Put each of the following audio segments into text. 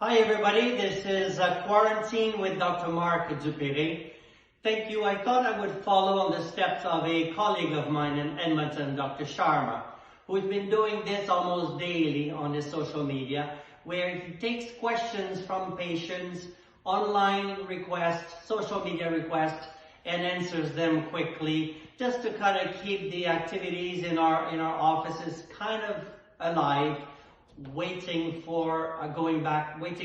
Hi everybody, this is Quarantine with Dr. Mark DuPéré. Thank you. I thought I would follow on the steps of a colleague of mine in Edmonton, Dr. Sharma, who's been doing this almost daily on his social media, where he takes questions from patients, online requests, social media requests, and answers them quickly, just to kind of keep the activities in our offices kind of alive, waiting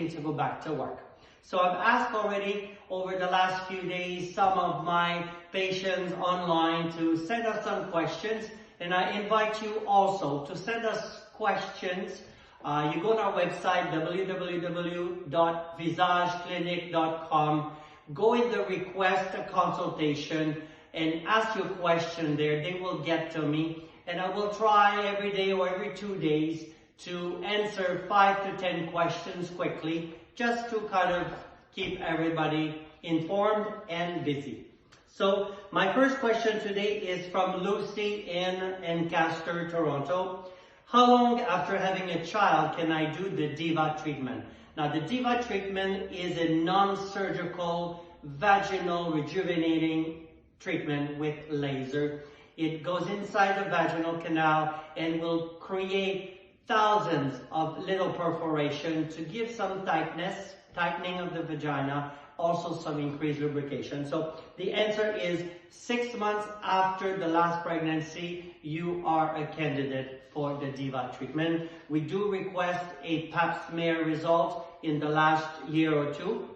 to go back to work. So I've asked already over the last few days some of my patients online to send us some questions, and I invite you also to send us questions. You go to our website www.visageclinic.com, go in the request a consultation and ask your question there. They will get to me, and I will try every day or every 2 days to answer 5 to 10 questions quickly, just to kind of keep everybody informed and busy. So my first question today is from Lucy in Ancaster, Toronto. How long after having a child can I do the DIVA treatment? Now the DIVA treatment is a non-surgical vaginal rejuvenating treatment with laser. It goes inside the vaginal canal and will create thousands of little perforations to give some tightening of the vagina, also some increased lubrication. So the answer is 6 months after the last pregnancy, you are a candidate for the DIVA treatment. We do request a pap smear result in the last year or two.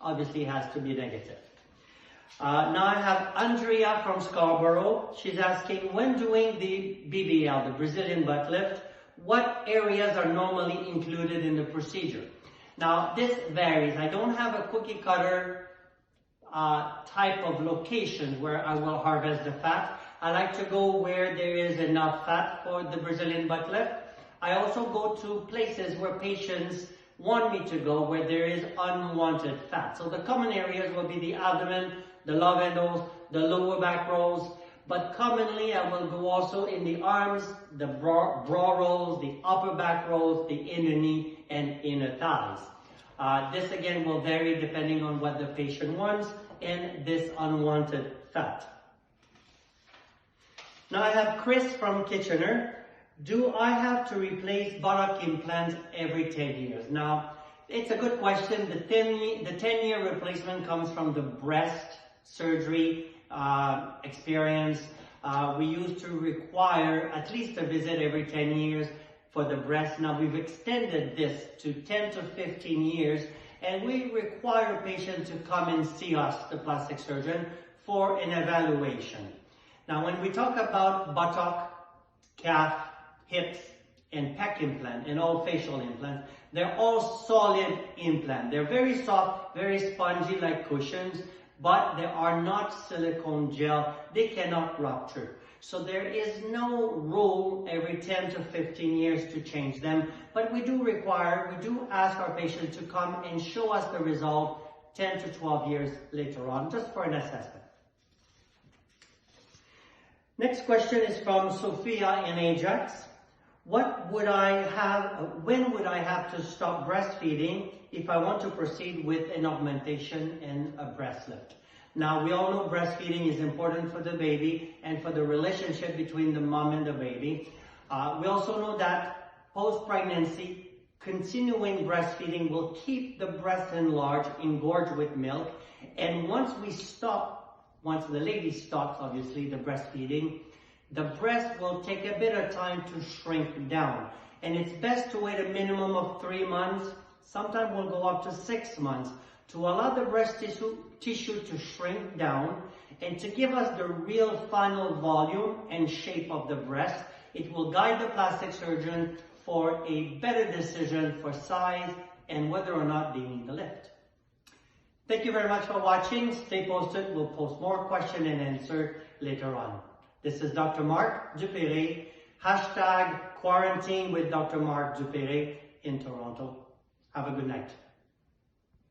Obviously, it has to be negative. Now I have Andrea from Scarborough. She's asking, when doing the BBL, the Brazilian butt lift, what areas are normally included in the procedure? Now this varies. I don't have a cookie cutter type of location where I will harvest the fat. I like to go where there is enough fat for the Brazilian butt lift. I also go to places where patients want me to go where there is unwanted fat. So the common areas will be the abdomen, the love handles, the lower back rolls, but commonly I will go also in the arms, the bra rolls, the upper back rolls, the inner knee and inner thighs. This again will vary depending on what the patient wants and this unwanted fat. Now I have Chris from Kitchener. Do I have to replace buttock implants every 10 years? Now, it's a good question. The 10-year replacement comes from the breast surgery experience. We used to require at least a visit every 10 years for the breast. Now we've extended this to 10 to 15 years, and we require patients to come and see us, the plastic surgeon, for an evaluation. Now when we talk about buttock, calf, hips, and pec implant, and all facial implants, they're all solid implants. They're very soft, very spongy like cushions, but they are not silicone gel. They cannot rupture. So there is no rule every 10 to 15 years to change them, but we do ask our patients to come and show us the result 10 to 12 years later on, just for an assessment. Next question is from Sophia in Ajax. When would I have to stop breastfeeding if I want to proceed with an augmentation and a breast lift? Now, we all know breastfeeding is important for the baby and for the relationship between the mom and the baby. We also know that post-pregnancy, continuing breastfeeding will keep the breast enlarged, engorged with milk. And once the lady stops, obviously, the breastfeeding, the breast will take a bit of time to shrink down. And it's best to wait a minimum of 3 months. Sometimes we'll go up to 6 months to allow the breast tissue to shrink down and to give us the real final volume and shape of the breast. It will guide the plastic surgeon for a better decision for size and whether or not they need the lift. Thank you very much for watching. Stay posted. We'll post more question and answer later on. This is Dr. Mark DuPéré, #Quarantine with Dr. Mark DuPéré in Toronto. Have a good night.